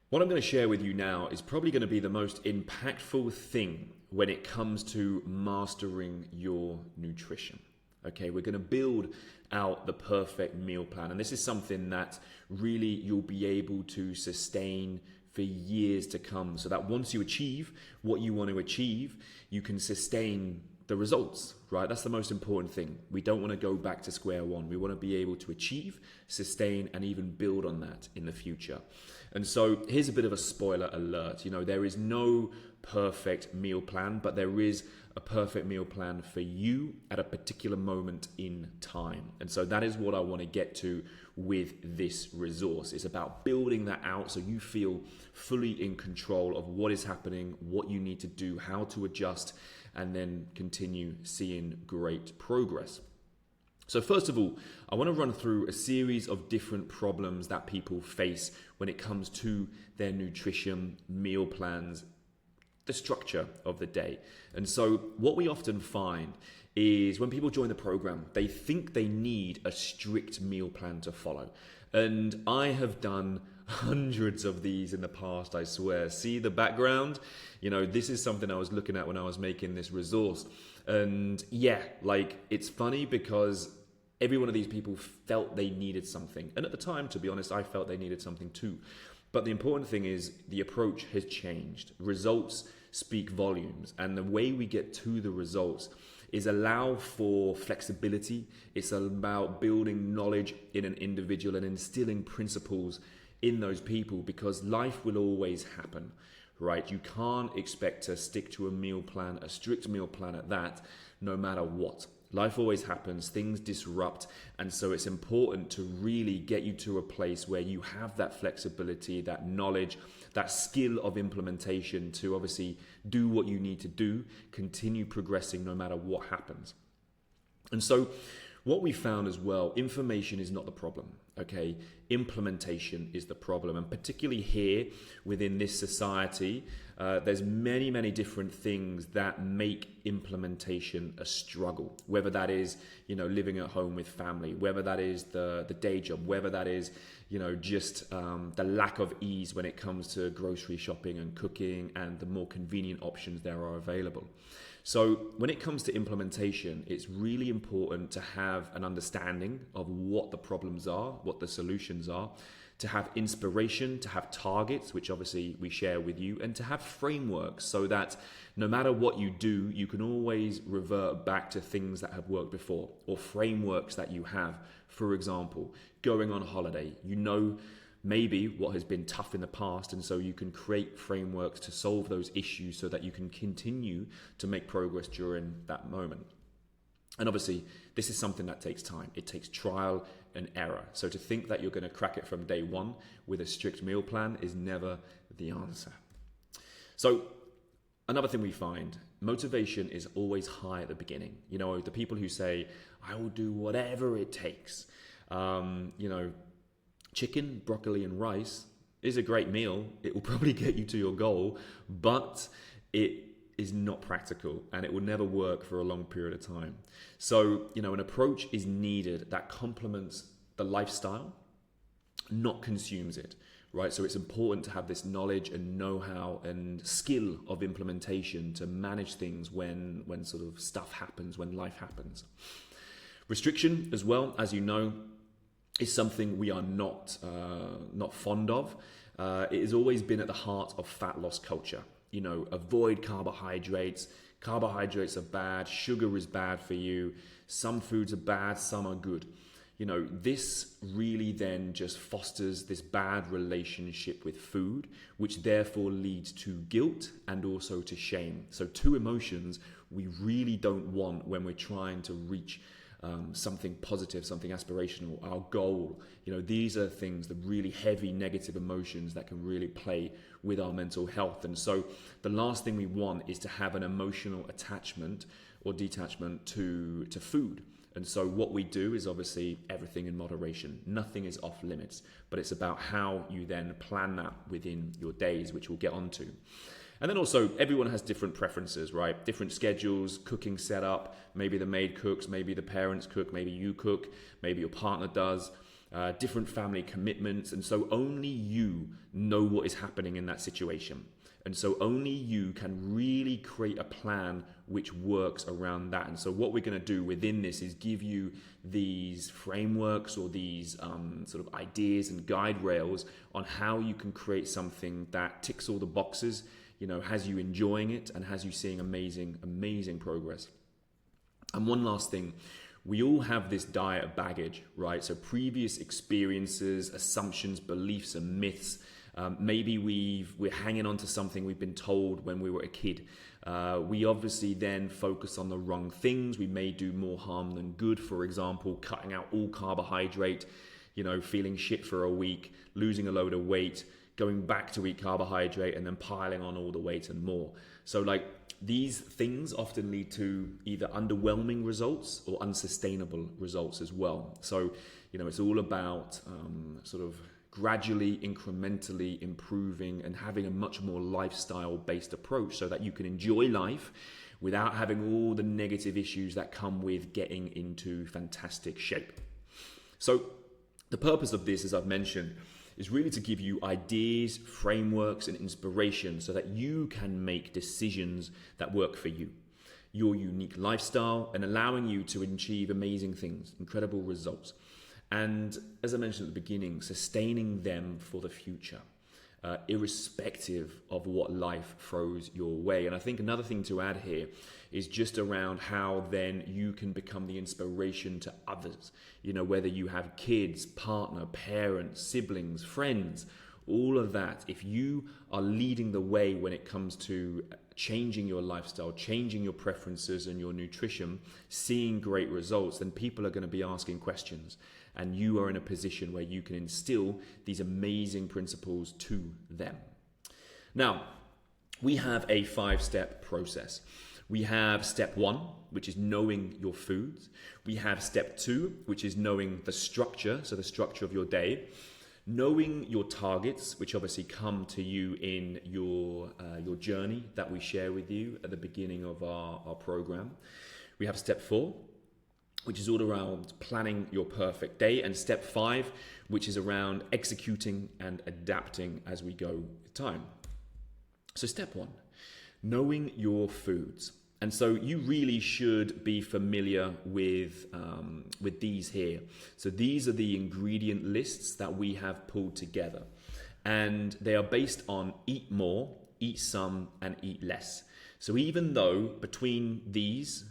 What I'm going to share with you now is probably going to be the most impactful thing when it comes to mastering your nutrition. Okay, we're going to build out the perfect meal plan, and this is something that really you'll be able to sustain for years to come, so that once you achieve what you want to achieve, you can sustain the results, right? That's the most important thing. We don't want to go back to square one. We want to be able to achieve, sustain, and even build on that in the future. And so here's a bit of a spoiler alert. There is no perfect meal plan, but there is a perfect meal plan for you at a particular moment in time. And so that is what I want to get to with this resource. It's about building that out so you feel fully in control of what is happening, what you need to do, how to adjust, and then continue seeing great progress. So first of all, I want to run through a series of different problems that people face when it comes to their nutrition, meal plans, the structure of the day. And so what we often find is when people join the program, they think they need a strict meal plan to follow. And I have done hundreds of these in the past, I swear. See the background? This is something I was looking at when I was making this resource. And yeah, it's funny because every one of these people felt they needed something. And at the time, to be honest, I felt they needed something too. But the important thing is the approach has changed. Results speak volumes. And the way we get to the results is allow for flexibility. It's about building knowledge in an individual and instilling principles in those people, because life will always happen, right? You can't expect to stick to a meal plan, a strict meal plan at that, no matter what. Life always happens, things disrupt, and so it's important to really get you to a place where you have that flexibility, that knowledge, that skill of implementation to obviously do what you need to do, continue progressing no matter what happens. And so what we found as well, information is not the problem, okay? Implementation is the problem. And particularly here within this society, there's many, many different things that make implementation a struggle. Whether that is, living at home with family, whether that is the day job, whether that is, just the lack of ease when it comes to grocery shopping and cooking and the more convenient options there are available. So when it comes to implementation, it's really important to have an understanding of what the problems are, what the solutions are, to have inspiration, to have targets, which obviously we share with you, and to have frameworks so that no matter what you do, you can always revert back to things that have worked before, or frameworks that you have. For example, going on holiday, maybe what has been tough in the past, and so you can create frameworks to solve those issues so that you can continue to make progress during that moment. And obviously, this is something that takes time. It takes trial and error. So to think that you're going to crack it from day one with a strict meal plan is never the answer. So another thing we find, motivation is always high at the beginning. The people who say, I will do whatever it takes. Chicken, broccoli, and rice is a great meal. It will probably get you to your goal, but it is not practical and it will never work for a long period of time. So, an approach is needed that complements the lifestyle, not consumes it, right? So it's important to have this knowledge and know-how and skill of implementation to manage things when sort of stuff happens, when life happens. Restriction as well, as you know, is something we are not fond of. It has always been at the heart of fat loss culture. Avoid carbohydrates. Carbohydrates are bad. Sugar is bad for you. Some foods are bad, some are good. This really then just fosters this bad relationship with food, which therefore leads to guilt and also to shame. So two emotions we really don't want when we're trying to reach something positive, something aspirational, our goal. These are things, the really heavy negative emotions that can really play with our mental health. And so the last thing we want is to have an emotional attachment or detachment to food. And so what we do is obviously everything in moderation. Nothing is off limits, but it's about how you then plan that within your days, which we'll get onto. And then also everyone has different preferences, right? Different schedules, cooking setup. Maybe the maid cooks, maybe the parents cook, maybe you cook, maybe your partner does. different family commitments. And so only you know what is happening in that situation. And so only you can really create a plan which works around that. And so what we're going to do within this is give you these frameworks or these sort of ideas and guide rails on how you can create something that ticks all the boxes, has you enjoying it and has you seeing amazing progress. And one last thing, we all have this diet of baggage, right? So previous experiences, assumptions, beliefs, and myths. Maybe we're hanging on to something we've been told when we were a kid. We obviously then focus on the wrong things. We may do more harm than good. For example, cutting out all carbohydrate, feeling shit for a week, losing a load of weight, going back to eat carbohydrate, and then piling on all the weight and more. So these things often lead to either underwhelming results or unsustainable results as well. So, it's all about sort of gradually, incrementally improving and having a much more lifestyle-based approach so that you can enjoy life without having all the negative issues that come with getting into fantastic shape. So the purpose of this, as I've mentioned, is really to give you ideas, frameworks, and inspiration so that you can make decisions that work for you, your unique lifestyle, and allowing you to achieve amazing things, incredible results. And as I mentioned at the beginning, sustaining them for the future, irrespective of what life throws your way. And I think another thing to add here is just around how then you can become the inspiration to others. Whether you have kids, partner, parents, siblings, friends, all of that. If you are leading the way when it comes to changing your lifestyle, changing your preferences and your nutrition, seeing great results, then people are going to be asking questions. And you are in a position where you can instill these amazing principles to them. Now, we have a 5-step process. We have step 1, which is knowing your foods. We have step 2, which is knowing the structure, so the structure of your day. Knowing your targets, which obviously come to you in your journey that we share with you at the beginning of our program. We have step 4, which is all around planning your perfect day, and step 5, which is around executing and adapting as we go with time. So step 1, knowing your foods. And so you really should be familiar with these here. So these are the ingredient lists that we have pulled together, and they are based on eat more, eat some, and eat less. So even though between these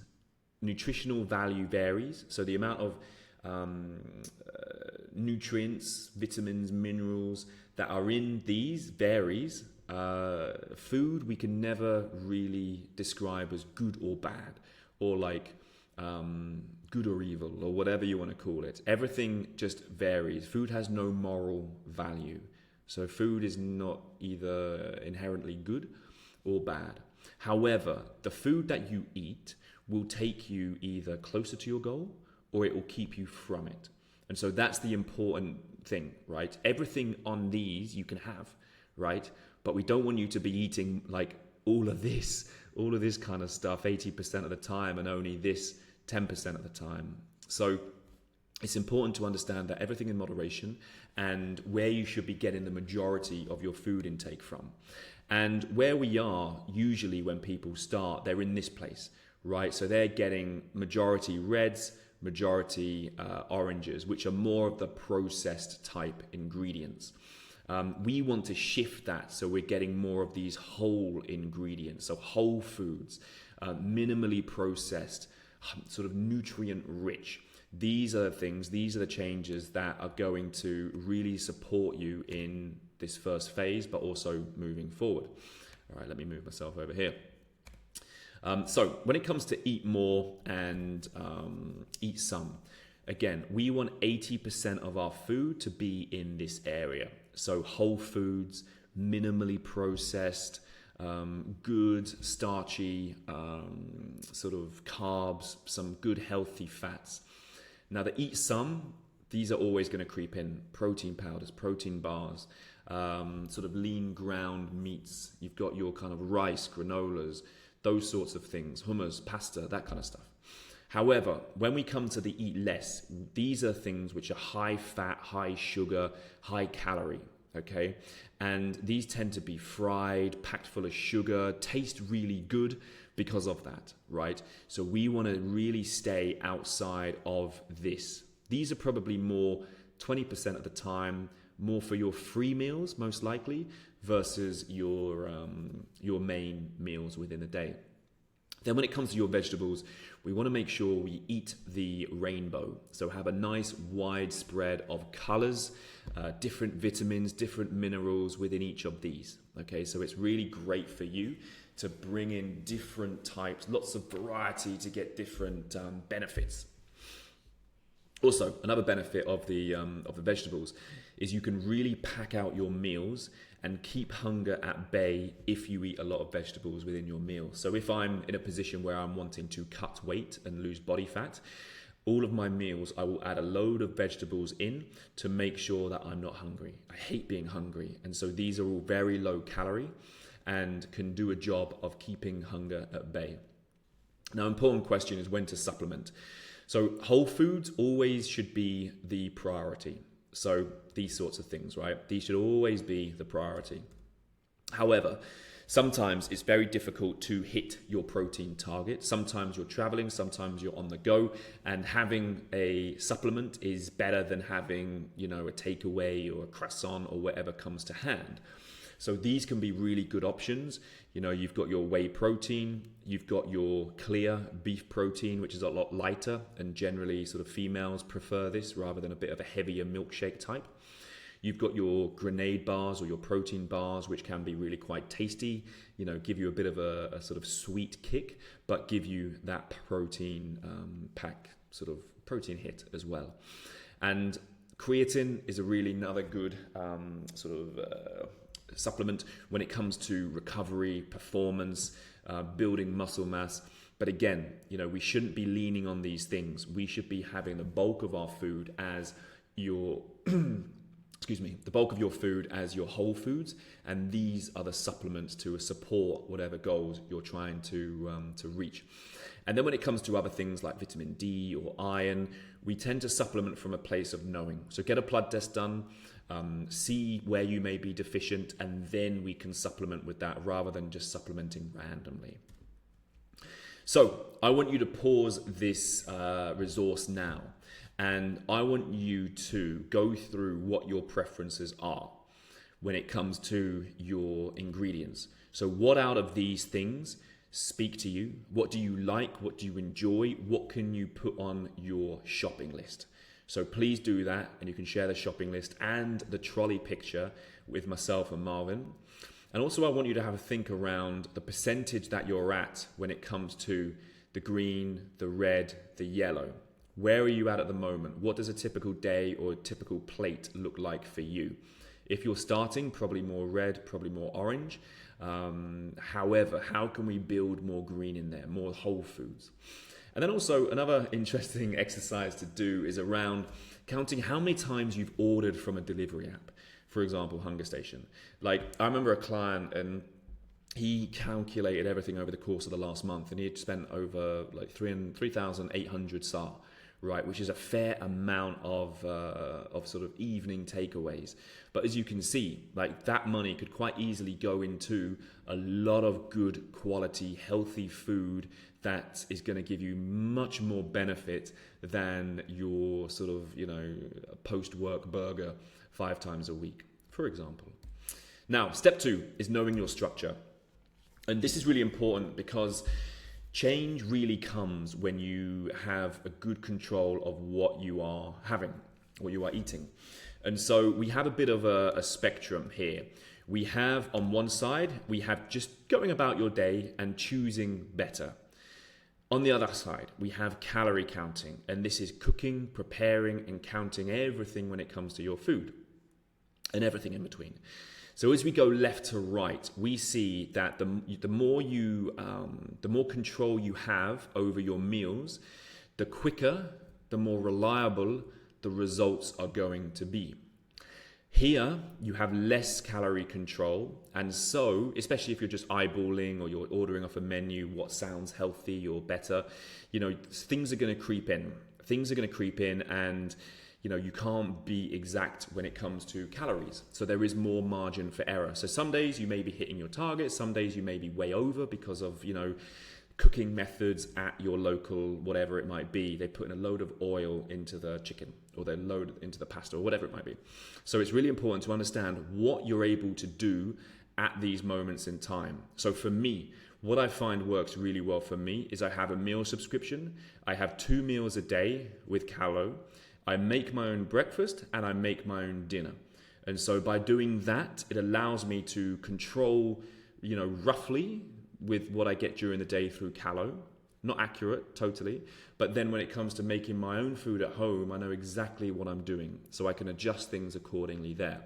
nutritional value varies, so the amount of nutrients, vitamins, minerals that are in these varies. Food we can never really describe as good or bad, or good or evil, or whatever you want to call it. Everything just varies. Food has no moral value. So food is not either inherently good or bad. However, the food that you eat will take you either closer to your goal or it will keep you from it. And so that's the important thing, right? Everything on these you can have, right? But we don't want you to be eating all of this kind of stuff 80% of the time and only this 10% of the time. So it's important to understand that everything in moderation and where you should be getting the majority of your food intake from. And where we are usually when people start, they're in this place, right? So they're getting majority reds, majority oranges, which are more of the processed type ingredients. We want to shift that so we're getting more of these whole ingredients, so whole foods, minimally processed, sort of nutrient rich. These are the things, these are the changes that are going to really support you in this first phase, but also moving forward. All right, let me move myself over here. So when it comes to eat more and eat some, again, we want 80% of our food to be in this area. So whole foods, minimally processed, good starchy sort of carbs, some good healthy fats. Now the eat some, these are always going to creep in. Protein powders, protein bars, sort of lean ground meats. You've got your kind of rice, granolas, those sorts of things, hummus, pasta, that kind of stuff. However, when we come to the eat less, these are things which are high fat, high sugar, high calorie, okay? And these tend to be fried, packed full of sugar, taste really good because of that, right? So we want to really stay outside of this. These are probably more 20% of the time, more for your free meals, most likely, versus your main meals within a day. Then when it comes to your vegetables, we want to make sure we eat the rainbow. So have a nice wide spread of colors, different vitamins, different minerals within each of these. Okay, so it's really great for you to bring in different types, lots of variety to get different benefits. Also, another benefit of the vegetables is you can really pack out your meals and keep hunger at bay if you eat a lot of vegetables within your meal. So if I'm in a position where I'm wanting to cut weight and lose body fat, all of my meals, I will add a load of vegetables in to make sure that I'm not hungry. I hate being hungry. And so these are all very low calorie and can do a job of keeping hunger at bay. Now, important question is when to supplement. So whole foods always should be the priority. So these sorts of things, right? These should always be the priority. However, sometimes it's very difficult to hit your protein target. Sometimes you're traveling, sometimes you're on the go, and having a supplement is better than having, a takeaway or a croissant or whatever comes to hand. So these can be really good options. You've got your whey protein, you've got your clear beef protein, which is a lot lighter, and generally sort of females prefer this rather than a bit of a heavier milkshake type. You've got your grenade bars or your protein bars, which can be really quite tasty, give you a bit of a sort of sweet kick, but give you that protein pack, sort of protein hit as well. And creatine is a really another good supplement when it comes to recovery, performance, building muscle mass. But again, we shouldn't be leaning on these things. We should be having the bulk of our food as your the bulk of your food as your whole foods, and these are the supplements to support whatever goals you're trying to reach. And then when it comes to other things like vitamin D or iron, we tend to supplement from a place of knowing. So get a blood test done, see where you may be deficient, and then we can supplement with that rather than just supplementing randomly. So I want you to pause this resource now, and I want you to go through what your preferences are when it comes to your ingredients. So what out of these things speak to you? What do you like? What do you enjoy? What can you put on your shopping list? So please do that, and you can share the shopping list and the trolley picture with myself and Marvin. And also I want you to have a think around the percentage that you're at when it comes to the green, the red, the yellow. Where are you at the moment? What does a typical day or a typical plate look like for you? If you're starting, probably more red, probably more orange. However, how can we build more green in there, more whole foods? And then also another interesting exercise to do is around counting how many times you've ordered from a delivery app. For example, Hungerstation. Like, I remember a client, and he calculated everything over the course of the last month, and he had spent over like 3,800 SAR, right, which is a fair amount of sort of evening takeaways. But as you can see, like, that money could quite easily go into a lot of good quality, healthy food that is going to give you much more benefit than your sort of, post-work burger 5 times a week, for example. Now, step 2 is knowing your structure. And this is really important because change really comes when you have a good control of what you are having, what you are eating. And so we have a bit of a spectrum here. We have on one side, we have just going about your day and choosing better. On the other side, we have calorie counting, and this is cooking, preparing, and counting everything when it comes to your food and everything in between. So as we go left to right, we see that the more control you have over your meals, the quicker, the more reliable the results are going to be. Here, you have less calorie control, and so, especially if you're just eyeballing or you're ordering off a menu what sounds healthy or better, things are going to creep in. Things are going to creep in, and you can't be exact when it comes to calories. So there is more margin for error. So some days you may be hitting your target, some days you may be way over because of, cooking methods at your local, whatever it might be. They put in a load of oil into the chicken, or they load it into the pasta, or whatever it might be. So it's really important to understand what you're able to do at these moments in time. So for me, what I find works really well for me is I have a meal subscription. I have 2 meals a day with Callo. I make my own breakfast and I make my own dinner. And so by doing that, it allows me to control, roughly with what I get during the day through Callo. Not accurate, totally. But then when it comes to making my own food at home, I know exactly what I'm doing. So I can adjust things accordingly there.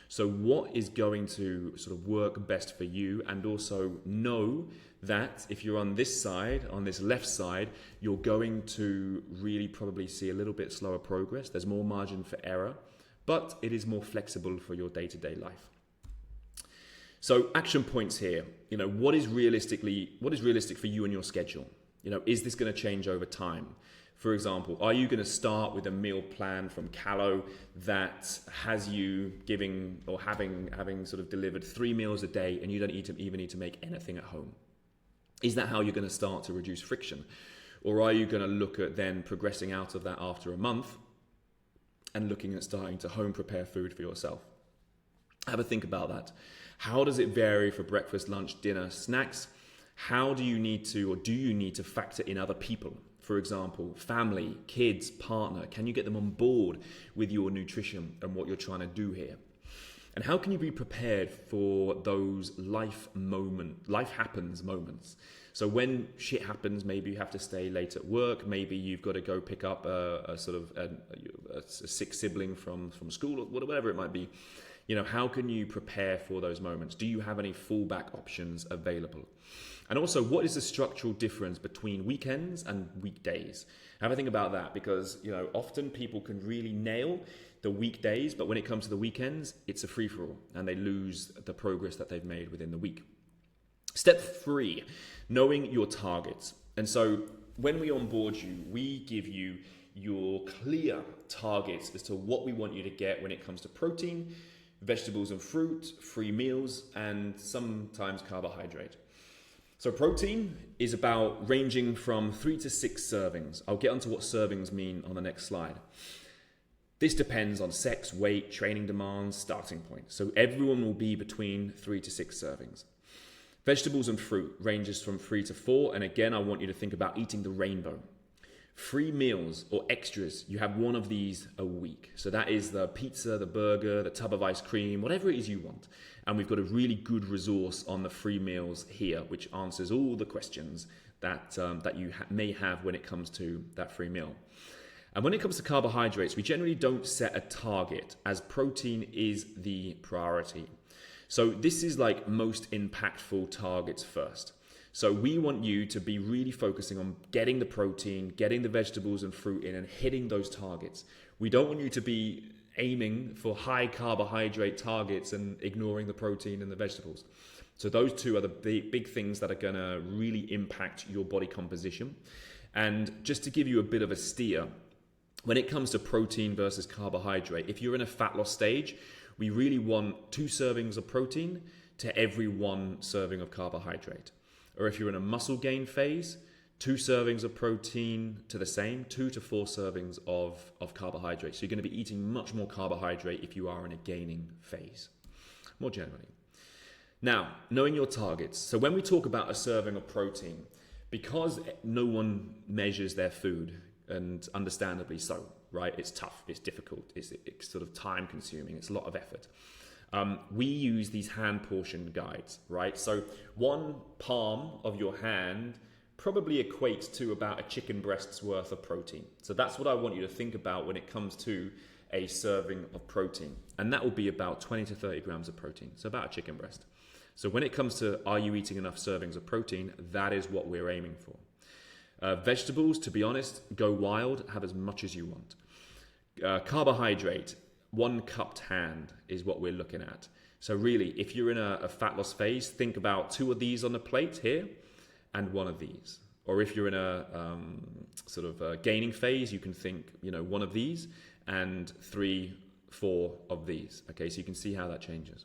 So what is going to sort of work best for you, and also know that if you're on this side, on this left side, you're going to really probably see a little bit slower progress. There's more margin for error, but it is more flexible for your day-to-day life. So action points here. What is realistic for you and your schedule? Is this going to change over time? For example, are you going to start with a meal plan from Callo that has you giving or having sort of delivered 3 meals a day, and you don't even need to make anything at home? Is that how you're going to start to reduce friction? Or are you going to look at then progressing out of that after a month and looking at starting to home prepare food for yourself? Have a think about that. How does it vary for breakfast, lunch, dinner, snacks? How do you need to factor in other people? For example, family, kids, partner. Can you get them on board with your nutrition and what you're trying to do here? And how can you be prepared for those life happens moments? So when shit happens, maybe you have to stay late at work. Maybe you've got to go pick up a sick sibling from school, or whatever it might be. How can you prepare for those moments? Do you have any fallback options available? And also, what is the structural difference between weekends and weekdays? Have a think about that, because often people can really nail the weekdays, but when it comes to the weekends, it's a free-for-all, and they lose the progress that they've made within the week. Step 3, knowing your targets. And so when we onboard you, we give you your clear targets as to what we want you to get when it comes to protein, vegetables and fruit, free meals, and sometimes carbohydrate. So protein is about ranging from 3 to 6 servings. I'll get onto what servings mean on the next slide. This depends on sex, weight, training demands, starting point. So everyone will be between 3 to 6 servings. Vegetables and fruit ranges from 3 to 4. And again, I want you to think about eating the rainbow. Free meals or extras, you have one of these a week. So that is the pizza, the burger, the tub of ice cream, whatever it is you want. And we've got a really good resource on the free meals here, which answers all the questions that you may have when it comes to that free meal. And when it comes to carbohydrates, we generally don't set a target, as protein is the priority. So this is like most impactful targets first. So we want you to be really focusing on getting the protein, getting the vegetables and fruit in, and hitting those targets. We don't want you to be aiming for high carbohydrate targets and ignoring the protein and the vegetables. So those two are the big things that are going to really impact your body composition. And just to give you a bit of a steer, when it comes to protein versus carbohydrate, if you're in a fat loss stage, we really want 2 servings of protein to every 1 serving of carbohydrate. Or if you're in a muscle gain phase, 2 servings of protein to the same, 2 to 4 servings of carbohydrates. So you're going to be eating much more carbohydrate if you are in a gaining phase, more generally. Now, knowing your targets. So when we talk about a serving of protein, because no one measures their food, and understandably so, right? It's tough, it's difficult, it's sort of time consuming, it's a lot of effort. We use these hand portion guides, right? So 1 palm of your hand probably equates to about a chicken breast's worth of protein. So that's what I want you to think about when it comes to a serving of protein. And that will be about 20 to 30 grams of protein. So about a chicken breast. So when it comes to are you eating enough servings of protein, that is what we're aiming for. Vegetables, to be honest, go wild, have as much as you want. Carbohydrate, one cupped hand is what we're looking at. So really, if you're in a fat loss phase, think about 2 of these on the plate here and 1 of these. Or if you're in a sort of a gaining phase, you can think, 1 of these and 3, 4 of these. Okay, so you can see how that changes.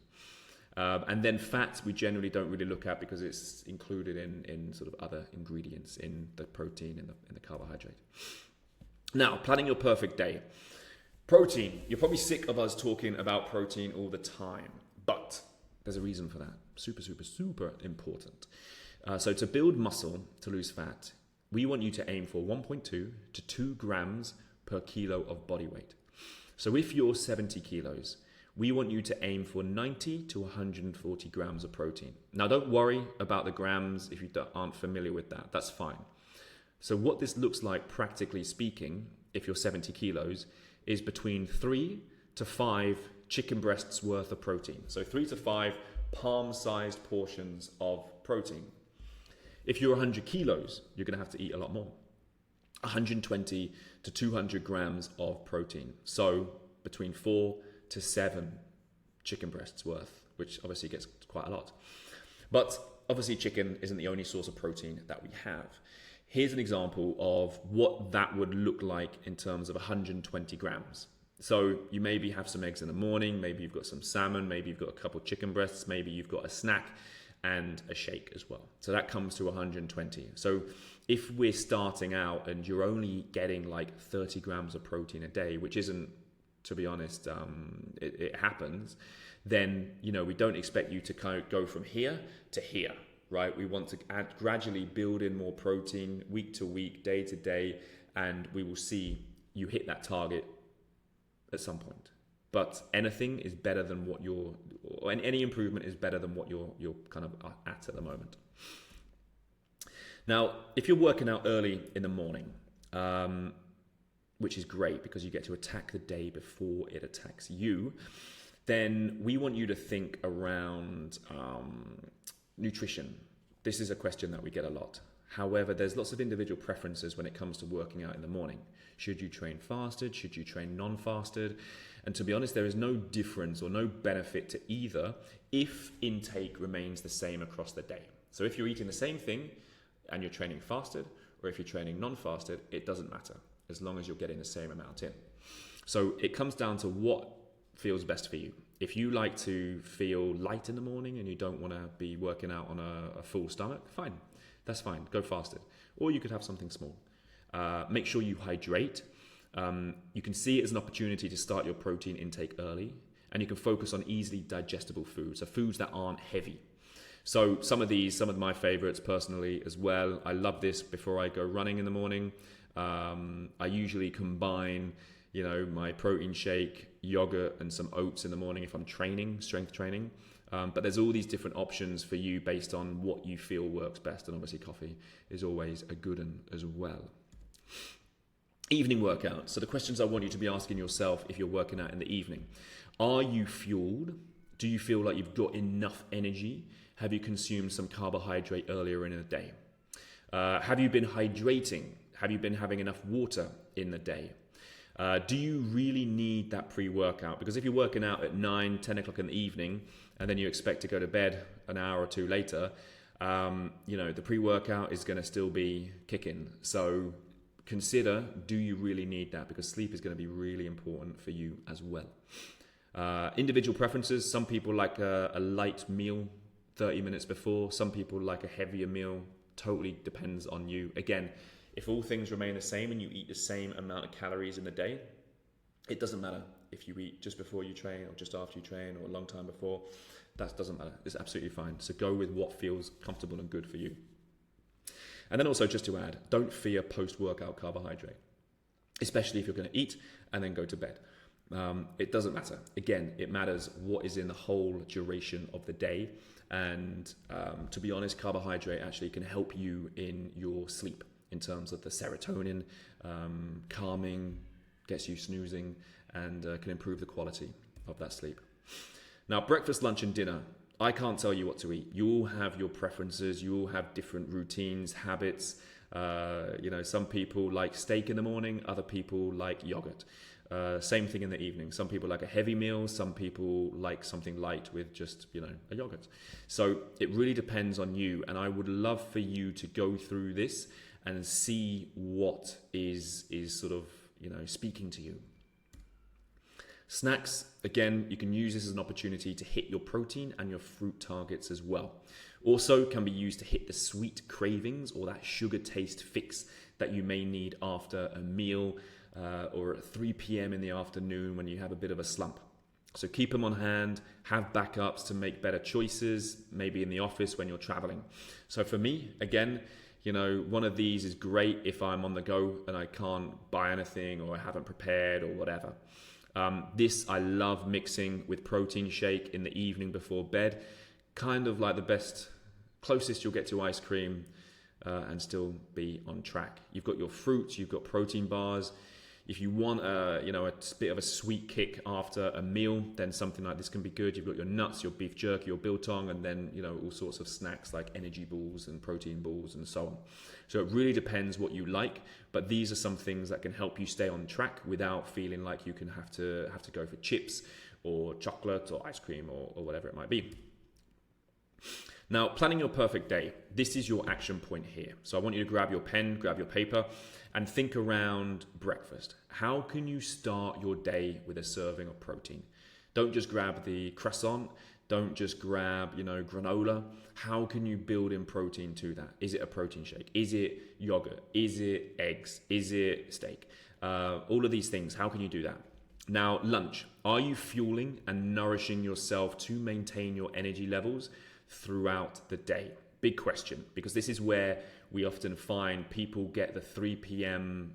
And then fats we generally don't really look at because it's included in sort of other ingredients in the protein and the carbohydrate. Now, planning your perfect day. Protein. You're probably sick of us talking about protein all the time, but there's a reason for that. Super, super, super important. So to build muscle, to lose fat, we want you to aim for 1.2 to 2 grams per kilo of body weight. So if you're 70 kilos, we want you to aim for 90 to 140 grams of protein. Now, don't worry about the grams if you aren't familiar with that. That's fine. So what this looks like, practically speaking, if you're 70 kilos, is between 3 to 5 chicken breasts worth of protein. So 3 to 5 palm-sized portions of protein. If you're 100 kilos, you're going to have to eat a lot more. 120 to 200 grams of protein. So between 4 to 7 chicken breasts worth, which obviously gets quite a lot. But obviously chicken isn't the only source of protein that we have. Here's an example of what that would look like in terms of 120 grams. So you maybe have some eggs in the morning, maybe you've got some salmon, maybe you've got a couple chicken breasts, maybe you've got a snack and a shake as well. So that comes to 120. So if we're starting out and you're only getting like 30 grams of protein a day, which isn't, to be honest, it happens, then, we don't expect you to kind of go from here to here, right? We want to gradually build in more protein week to week, day to day, and we will see you hit that target at some point. But anything is better than what any improvement is better than what you're kind of at the moment. Now, if you're working out early in the morning, which is great because you get to attack the day before it attacks you, then we want you to think around nutrition. This is a question that we get a lot. However, there's lots of individual preferences when it comes to working out in the morning. Should you train fasted? Should you train non-fasted? And to be honest, there is no difference or no benefit to either if intake remains the same across the day. So if you're eating the same thing and you're training fasted, or if you're training non-fasted, it doesn't matter as long as you're getting the same amount in. So it comes down to what feels best for you. If you like to feel light in the morning and you don't want to be working out on a full stomach, fine. That's fine. Go fasted. Or you could have something small. Make sure you hydrate. You can see it as an opportunity to start your protein intake early, and you can focus on easily digestible foods, so foods that aren't heavy. So some of my favorites personally as well. I love this before I go running in the morning. I usually combine, my protein shake, yogurt, and some oats in the morning if I'm training, strength training. But there's all these different options for you based on what you feel works best. And obviously coffee is always a good one as well. Evening workout. So the questions I want you to be asking yourself if you're working out in the evening. Are you fueled? Do you feel like you've got enough energy? Have you consumed some carbohydrate earlier in the day? Have you been hydrating? Have you been having enough water in the day? Do you really need that pre-workout? Because if you're working out at 9, 10 o'clock in the evening, and then you expect to go to bed an hour or two later, the pre-workout is going to still be kicking. So consider, do you really need that? Because sleep is going to be really important for you as well. Individual preferences. Some people like a light meal 30 minutes before. Some people like a heavier meal. Totally depends on you. Again, if all things remain the same and you eat the same amount of calories in a day, it doesn't matter if you eat just before you train or just after you train or a long time before. That doesn't matter. It's absolutely fine. So go with what feels comfortable and good for you. And then also, just to add, don't fear post-workout carbohydrate, especially if you're going to eat and then go to bed. It doesn't matter. Again, it matters what is in the whole duration of the day. And to be honest, carbohydrate actually can help you in your sleep in terms of the serotonin, calming, gets you snoozing, and can improve the quality of that sleep. Now, breakfast, lunch, and dinner. I can't tell you what to eat. You all have your preferences. You all have different routines, habits. Some people like steak in the morning. Other people like yogurt. Same thing in the evening. Some people like a heavy meal. Some people like something light with just, a yogurt. So it really depends on you. And I would love for you to go through this and see what is sort of, speaking to you. Snacks, again, you can use this as an opportunity to hit your protein and your fruit targets as well. Also can be used to hit the sweet cravings or that sugar taste fix that you may need after a meal or at 3 p.m. in the afternoon when you have a bit of a slump. So keep them on hand, have backups to make better choices, maybe in the office when you're traveling. So for me, again, one of these is great if I'm on the go and I can't buy anything or I haven't prepared or whatever. This I love mixing with protein shake in the evening before bed. Kind of like the closest you'll get to ice cream and still be on track. You've got your fruits, you've got protein bars. If you want a bit of a sweet kick after a meal, then something like this can be good. You've got your nuts, your beef jerky, your biltong, and then all sorts of snacks like energy balls and protein balls and so on. So it really depends what you like, but these are some things that can help you stay on track without feeling like you can have to go for chips or chocolate or ice cream or whatever it might be. Now, planning your perfect day. This is your action point here. So I want you to grab your pen, grab your paper, and think around breakfast. How can you start your day with a serving of protein? Don't just grab the croissant. Don't just grab, granola. How can you build in protein to that? Is it a protein shake? Is it yogurt? Is it eggs? Is it steak? All of these things, how can you do that? Now, lunch. Are you fueling and nourishing yourself to maintain your energy levels throughout the day? Big question, because this is where we often find people get the 3 p.m.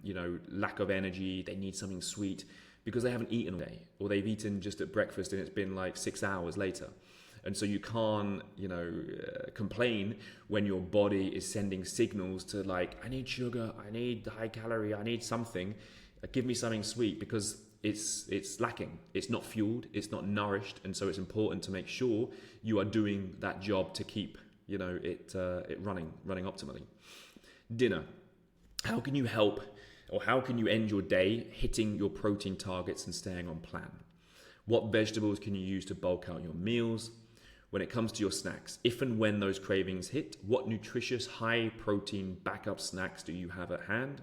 lack of energy. They need something sweet because they haven't eaten all day, or they've eaten just at breakfast and it's been like 6 hours later. And so you can't, complain when your body is sending signals to like, I need sugar, I need high calorie, I need something. Give me something sweet, because it's lacking. It's not fueled, it's not nourished, and so it's important to make sure you are doing that job to keep it running optimally. Dinner. How can you help, or how can you end your day hitting your protein targets and staying on plan? What vegetables can you use to bulk out your meals? When it comes to your snacks, if and when those cravings hit, what nutritious high protein backup snacks do you have at hand?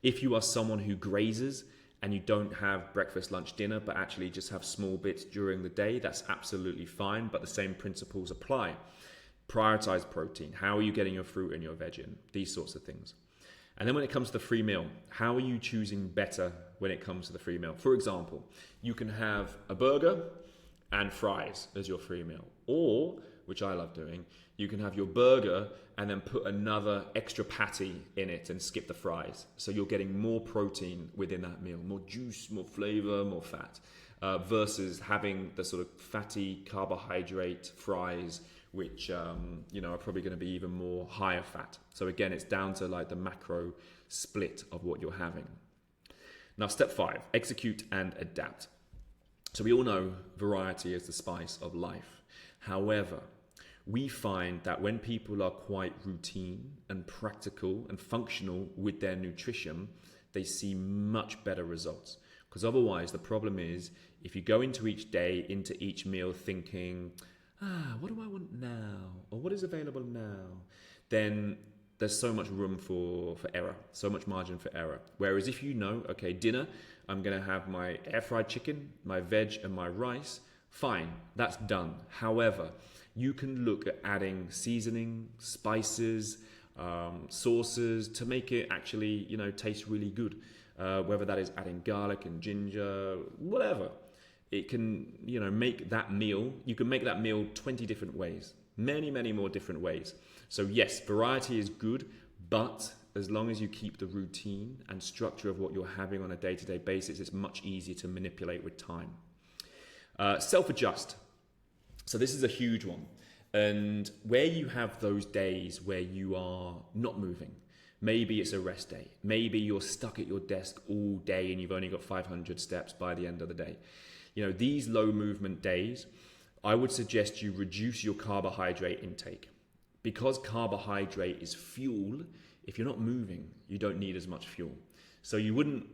If you are someone who grazes and you don't have breakfast, lunch, dinner, but actually just have small bits during the day, that's absolutely fine, but the same principles apply. Prioritize protein. How are you getting your fruit and your veg in? These sorts of things. And then when it comes to the free meal, how are you choosing better when it comes to the free meal? For example, you can have a burger and fries as your free meal. Or, which I love doing, you can have your burger and then put another extra patty in it and skip the fries. So you're getting more protein within that meal, more juice, more flavor, more fat, versus having the sort of fatty carbohydrate fries, which are probably going to be even more higher fat. So again, it's down to like the macro split of what you're having. Now, step 5, execute and adapt. So we all know variety is the spice of life. However, we find that when people are quite routine and practical and functional with their nutrition, they see much better results. Because otherwise, the problem is if you go into each day, into each meal thinking, what do I want now? Or what is available now? Then there's so much room for error, so much margin for error. Whereas if you know, okay, dinner, I'm going to have my air fried chicken, my veg and my rice, fine, that's done. However, you can look at adding seasoning, spices, sauces to make it actually, taste really good. Whether that is adding garlic and ginger, whatever. It can, make that meal, you can make that meal 20 different ways, many, many more different ways. So yes, variety is good, but as long as you keep the routine and structure of what you're having on a day-to-day basis, it's much easier to manipulate with time. Self-adjust. So this is a huge one. And where you have those days where you are not moving, maybe it's a rest day, maybe you're stuck at your desk all day and you've only got 500 steps by the end of the day. These low movement days, I would suggest you reduce your carbohydrate intake. Because carbohydrate is fuel, if you're not moving, you don't need as much fuel. So you wouldn't,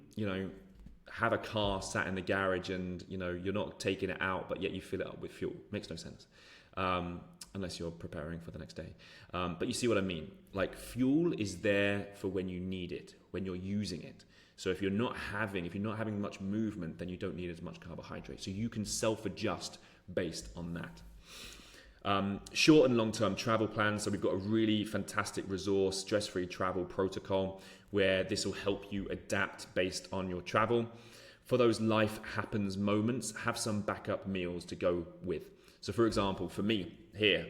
have a car sat in the garage and you're not taking it out, but yet you fill it up with fuel. Makes no sense, unless you're preparing for the next day. But you see what I mean? Like, fuel is there for when you need it, when you're using it. So if you're not having much movement, then you don't need as much carbohydrate. So you can self-adjust based on that. Short and long-term travel plans. So we've got a really fantastic resource, stress-free travel protocol, where this will help you adapt based on your travel. For those life happens moments, have some backup meals to go with. So for example, for me here,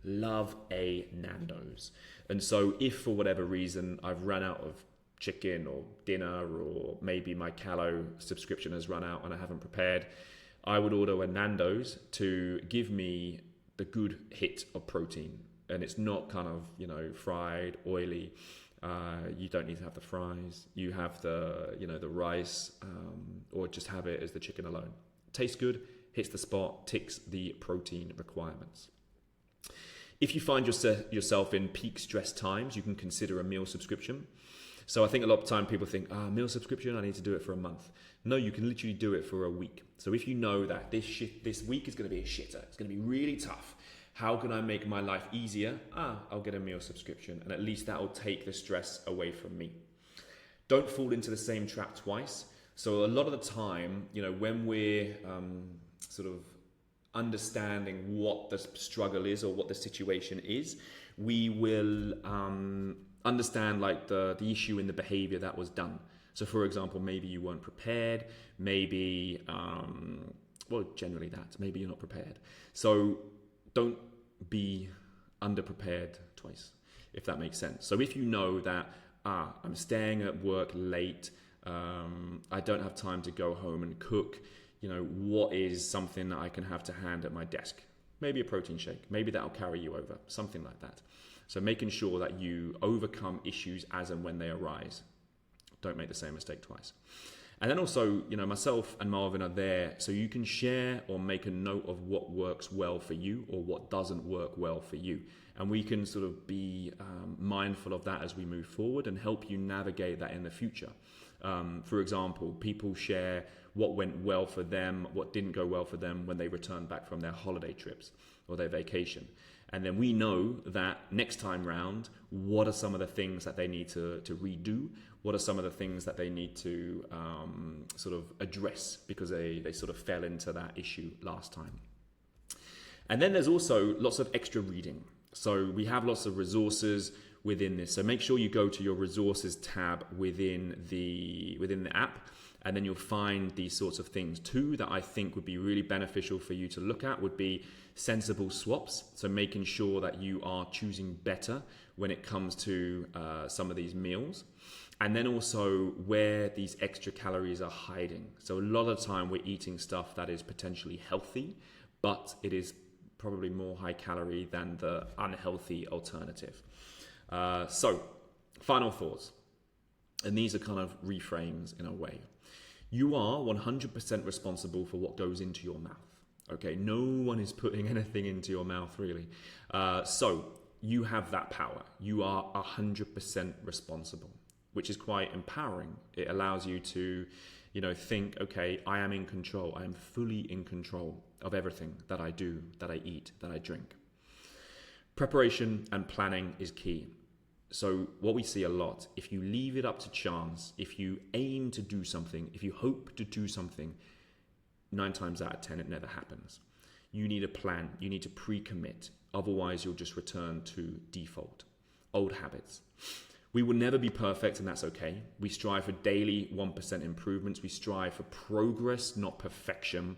love a Nando's. And so if for whatever reason I've run out of chicken or dinner, or maybe my Callo subscription has run out and I haven't prepared, I would order a Nando's to give me the good hit of protein. And it's not kind of, fried, oily. You don't need to have the fries. You have the rice, or just have it as the chicken alone. Tastes good, hits the spot, ticks the protein requirements. If you find yourself in peak stress times, you can consider a meal subscription. So I think a lot of time people think, meal subscription, I need to do it for a month. No, you can literally do it for a week. So if you know that this week is going to be a shitter, it's going to be really tough, how can I make my life easier? I'll get a meal subscription, and at least that will take the stress away from me. Don't fall into the same trap twice. So a lot of the time, when we're sort of understanding what the struggle is or what the situation is, we will understand like the issue in the behavior that was done. So for example, maybe you weren't prepared, maybe, generally that, maybe you're not prepared. So don't be underprepared twice, if that makes sense. So if you know that, I'm staying at work late, I don't have time to go home and cook, what is something that I can have to hand at my desk? Maybe a protein shake, maybe that'll carry you over, something like that. So making sure that you overcome issues as and when they arise. Don't make the same mistake twice. And then also, myself and Marvin are there so you can share or make a note of what works well for you or what doesn't work well for you. And we can sort of be mindful of that as we move forward and help you navigate that in the future. For example, people share what went well for them, what didn't go well for them when they returned back from their holiday trips or their vacation. And then we know that next time round, what are some of the things that they need to redo? What are some of the things that they need to sort of address because they sort of fell into that issue last time? And then there's also lots of extra reading. So we have lots of resources within this. So make sure you go to your resources tab within the app, and then you'll find these sorts of things. Two that I think would be really beneficial for you to look at would be sensible swaps. So making sure that you are choosing better when it comes to some of these meals. And then also where these extra calories are hiding. So a lot of the time we're eating stuff that is potentially healthy, but it is probably more high calorie than the unhealthy alternative. So final thoughts. And these are kind of reframes in a way. You are 100% responsible for what goes into your mouth. Okay, no one is putting anything into your mouth really. So you have that power. You are 100% responsible, which is quite empowering. It allows you to, think, okay, I am in control. I am fully in control of everything that I do, that I eat, that I drink. Preparation and planning is key. So what we see a lot, if you leave it up to chance, if you aim to do something, if you hope to do something, 9 times out of 10, it never happens. You need a plan. You need to pre-commit. Otherwise, you'll just return to default, old habits. We will never be perfect, and that's okay. We strive for daily 1% improvements. We strive for progress, not perfection.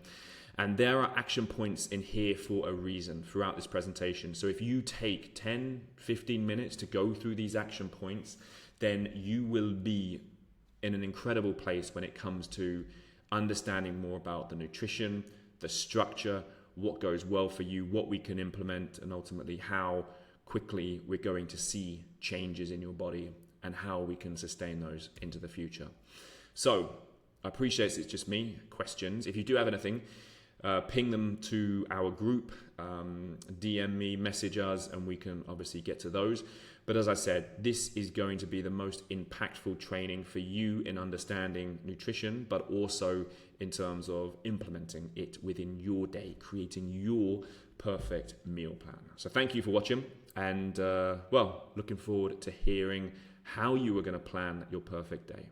And there are action points in here for a reason throughout this presentation. So if you take 10, 15 minutes to go through these action points, then you will be in an incredible place when it comes to understanding more about the nutrition, the structure, what goes well for you, what we can implement, and ultimately how quickly we're going to see changes in your body and how we can sustain those into the future. So I appreciate it's just me. Questions. If you do have anything, ping them to our group, DM me, message us, and we can obviously get to those. But as I said, this is going to be the most impactful training for you in understanding nutrition, but also in terms of implementing it within your day, creating your perfect meal plan. So thank you for watching, and well, looking forward to hearing how you are going to plan your perfect day.